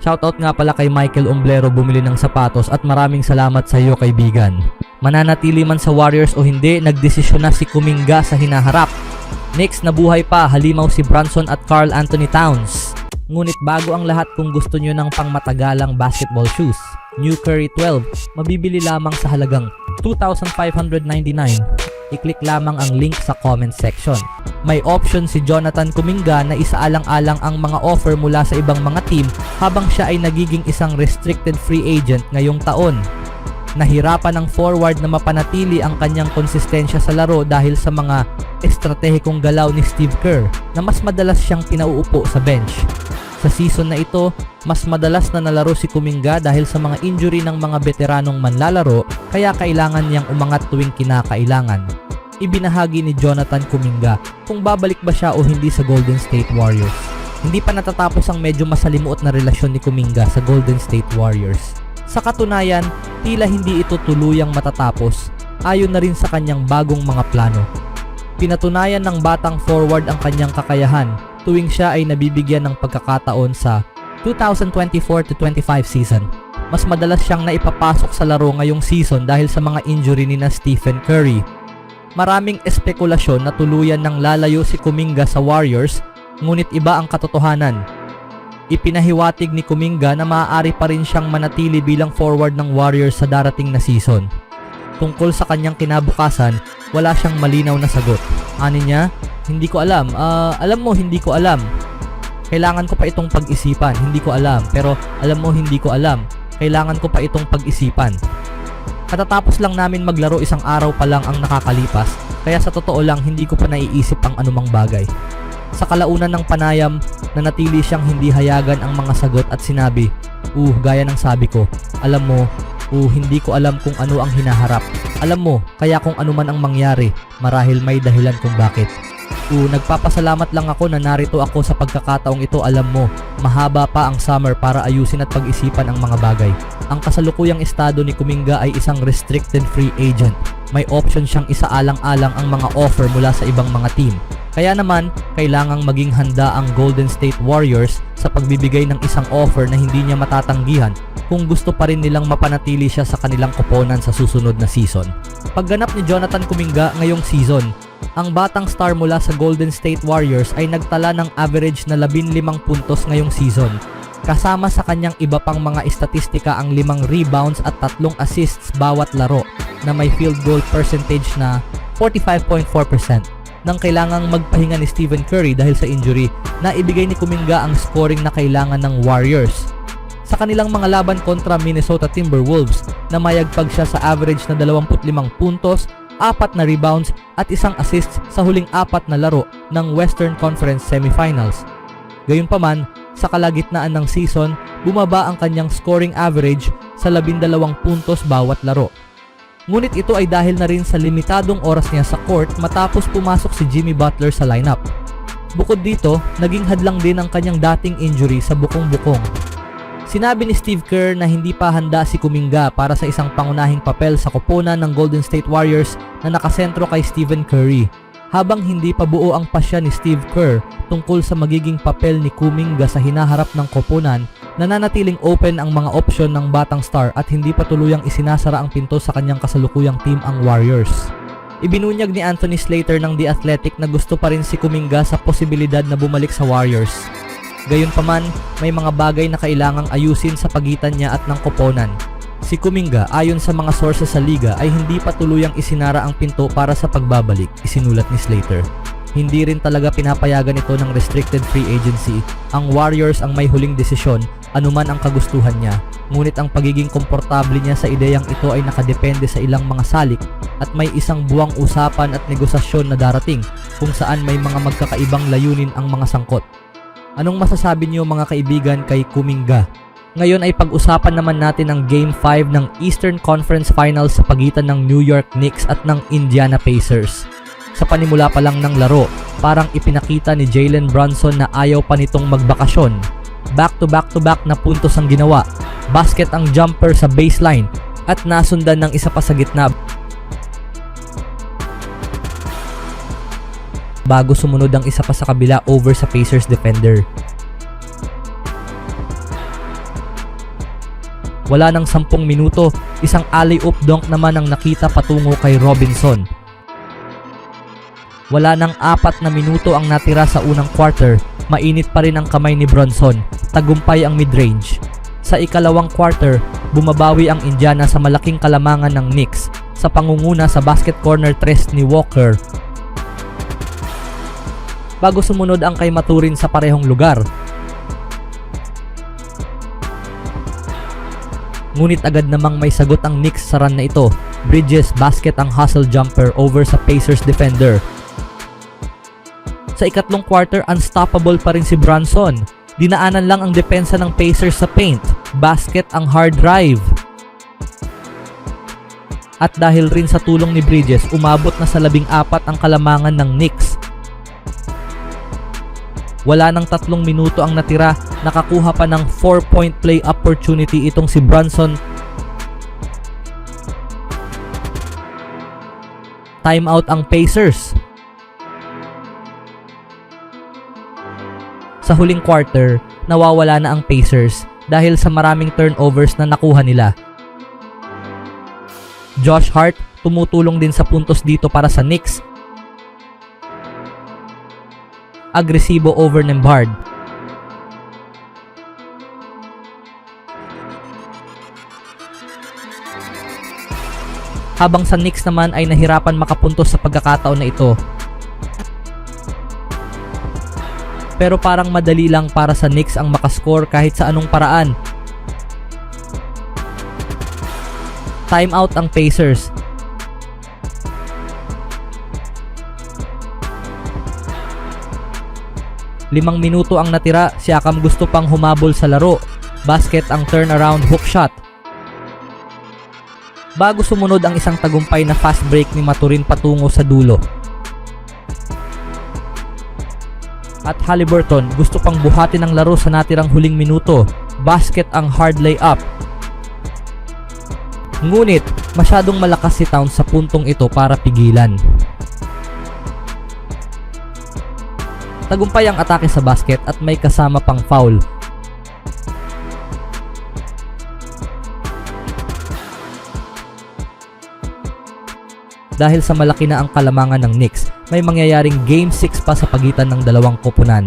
Shoutout nga pala kay Michael Omblero bumili ng sapatos at maraming salamat sa iyo kaibigan. Mananatili man sa Warriors o hindi, nagdesisyon na si Kuminga sa hinaharap. Next, nabuhay pa, halimaw si Brunson at Karl Anthony Towns. Ngunit bago ang lahat, kung gusto nyo ng pangmatagalang basketball shoes, New Curry 12, mabibili lamang sa halagang $2,599. I-click lamang ang link sa comment section. May option si Jonathan Kuminga na isaalang-alang ang mga offer mula sa ibang mga team habang siya ay nagiging isang restricted free agent ngayong taon. Nahirapan ang forward na mapanatili ang kanyang konsistensya sa laro dahil sa mga estratehikong galaw ni Steve Kerr na mas madalas siyang pinauupo sa bench. Sa season na ito, mas madalas na nalaro si Kuminga dahil sa mga injury ng mga veteranong manlalaro kaya kailangan niyang umangat tuwing kinakailangan. Ibinahagi ni Jonathan Kuminga kung babalik ba siya o hindi sa Golden State Warriors. Hindi pa natatapos ang medyo masalimuot na relasyon ni Kuminga sa Golden State Warriors. Sa katunayan, tila hindi ito tuluyang matatapos ayon na rin sa kanyang bagong mga plano. Pinatunayan ng batang forward ang kanyang kakayahan tuwing siya ay nabibigyan ng pagkakataon sa 2024-25 season. Mas madalas siyang naipapasok sa laro ngayong season dahil sa mga injury ni na Stephen Curry. Maraming espekulasyon na tuluyan ng lalayo si Kuminga sa Warriors, ngunit iba ang katotohanan. Ipinahiwatig ni Kuminga na maaari pa rin siyang manatili bilang forward ng Warriors sa darating na season. Tungkol sa kanyang kinabukasan, wala siyang malinaw na sagot. Ani niya, hindi ko alam. Alam mo, hindi ko alam. Kailangan ko pa itong pag-isipan. Hindi ko alam. Pero alam mo, hindi ko alam. Kailangan ko pa itong pag-isipan. Katatapos lang namin maglaro, isang araw pa lang ang nakakalipas, kaya sa totoo lang hindi ko pa naiisip ang anumang bagay. Sa kalaunan ng panayam, nanatili siyang hindi hayagan ang mga sagot at sinabi, gaya ng sabi ko, alam mo, hindi ko alam kung ano ang hinaharap. Alam mo, kaya kung ano man ang mangyari, marahil may dahilan kung bakit. Nagpapasalamat lang ako na narito ako sa pagkakataong ito. Alam mo, mahaba pa ang summer para ayusin at pag-isipan ang mga bagay. Ang kasalukuyang estado ni Kuminga ay isang restricted free agent. May option siyang isaalang-alang ang mga offer mula sa ibang mga team. Kaya naman, kailangang maging handa ang Golden State Warriors sa pagbibigay ng isang offer na hindi niya matatanggihan kung gusto pa rin nilang mapanatili siya sa kanilang koponan sa susunod na season. Pagganap ni Jonathan Kuminga ngayong season, ang batang star mula sa Golden State Warriors ay nagtala ng average na 15 puntos ngayong season. Kasama sa kanyang iba pang mga estatistika ang 5 rebounds at 3 assists bawat laro na may field goal percentage na 45.4%. Nang kailangang magpahinga ni Stephen Curry dahil sa injury, na ibigay ni Kuminga ang scoring na kailangan ng Warriors. Sa kanilang mga laban kontra Minnesota Timberwolves, namayagpag siya sa average na 25 puntos, 4 na rebounds at 1 assist sa huling 4 na laro ng Western Conference Semifinals. Gayunpaman, sa kalagitnaan ng season, bumaba ang kanyang scoring average sa 12 puntos bawat laro. Ngunit ito ay dahil na rin sa limitadong oras niya sa court matapos pumasok si Jimmy Butler sa lineup. Bukod dito, naging hadlang din ang kanyang dating injury sa bukong-bukong. Sinabi ni Steve Kerr na hindi pa handa si Kuminga para sa isang pangunahing papel sa koponan ng Golden State Warriors na nakasentro kay Stephen Curry, habang hindi pa buo ang pasya ni Steve Kerr tungkol sa magiging papel ni Kuminga sa hinaharap ng koponan. Nananatiling open ang mga opsyon ng batang star at hindi pa tuluyang isinasara ang pinto sa kanyang kasalukuyang team ang Warriors. Ibinunyag ni Anthony Slater ng The Athletic na gusto pa rin si Kuminga sa posibilidad na bumalik sa Warriors. Gayunpaman, may mga bagay na kailangang ayusin sa pagitan niya at ng koponan. Si Kuminga, ayon sa mga sources sa liga, ay hindi pa tuluyang isinara ang pinto para sa pagbabalik, isinulat ni Slater. Hindi rin talaga pinapayagan ito ng restricted free agency. Ang Warriors ang may huling desisyon, anuman ang kagustuhan niya. Ngunit ang pagiging komportable niya sa ideyang ito ay nakadepende sa ilang mga salik at may isang buwang usapan at negosasyon na darating kung saan may mga magkakaibang layunin ang mga sangkot. Anong masasabi niyo mga kaibigan kay Kuminga? Ngayon ay pag-usapan naman natin ang Game 5 ng Eastern Conference Finals sa pagitan ng New York Knicks at ng Indiana Pacers. Sa panimula pa lang ng laro, parang ipinakita ni Jalen Brunson na ayaw pa nitong magbakasyon. Back-to-back na puntos ang ginawa, basket ang jumper sa baseline at nasundan ng isa pa sa gitna bago sumunod ang isa pa sa kabila over sa Pacers defender. Wala nang 10 minuto, isang alley-oop dunk naman ang nakita patungo kay Robinson. Wala nang 4 na minuto ang natira sa unang quarter, mainit pa rin ang kamay ni Bronson, tagumpay ang mid-range. Sa ikalawang quarter, bumabawi ang Indiana sa malaking kalamangan ng Knicks sa pangunguna sa basket corner 3 ni Walker. Bago sumunod ang kay Maturin sa parehong lugar. Ngunit agad namang may sagot ang Knicks sa run na ito. Bridges basket ang hustle jumper over sa Pacers defender. Sa ikatlong quarter, unstoppable pa rin si Bronson. Dinaanan lang ang depensa ng Pacers sa paint. Basket ang hard drive. At dahil rin sa tulong ni Bridges, umabot na sa 14 ang kalamangan ng Knicks. Wala nang 3 minuto ang natira, nakakuha pa ng 4-point play opportunity itong si Bronson. Timeout ang Pacers. Sa huling quarter, nawawala na ang Pacers dahil sa maraming turnovers na nakuha nila. Josh Hart tumutulong din sa puntos dito para sa Knicks. Agresibo over Nembhard. Habang sa Knicks naman ay nahirapan makapuntos sa pagkakataon na ito. Pero parang madali lang para sa Knicks ang makascore kahit sa anong paraan. Timeout ang Pacers. 5 minuto ang natira, Siakam gusto pang humabol sa laro. Basket ang turnaround hook shot. Bago sumunod ang isang tagumpay na fast break ni Maturin patungo sa dulo. At Haliburton gusto pang buhatin ang laro sa natirang huling minuto. Basket ang hard layup. Ngunit masyadong malakas si Towns sa puntong ito para pigilan. Tagumpay ang atake sa basket at may kasama pang foul. Dahil sa malaki na ang kalamangan ng Knicks, may mangyayaring Game 6 pa sa pagitan ng dalawang koponan.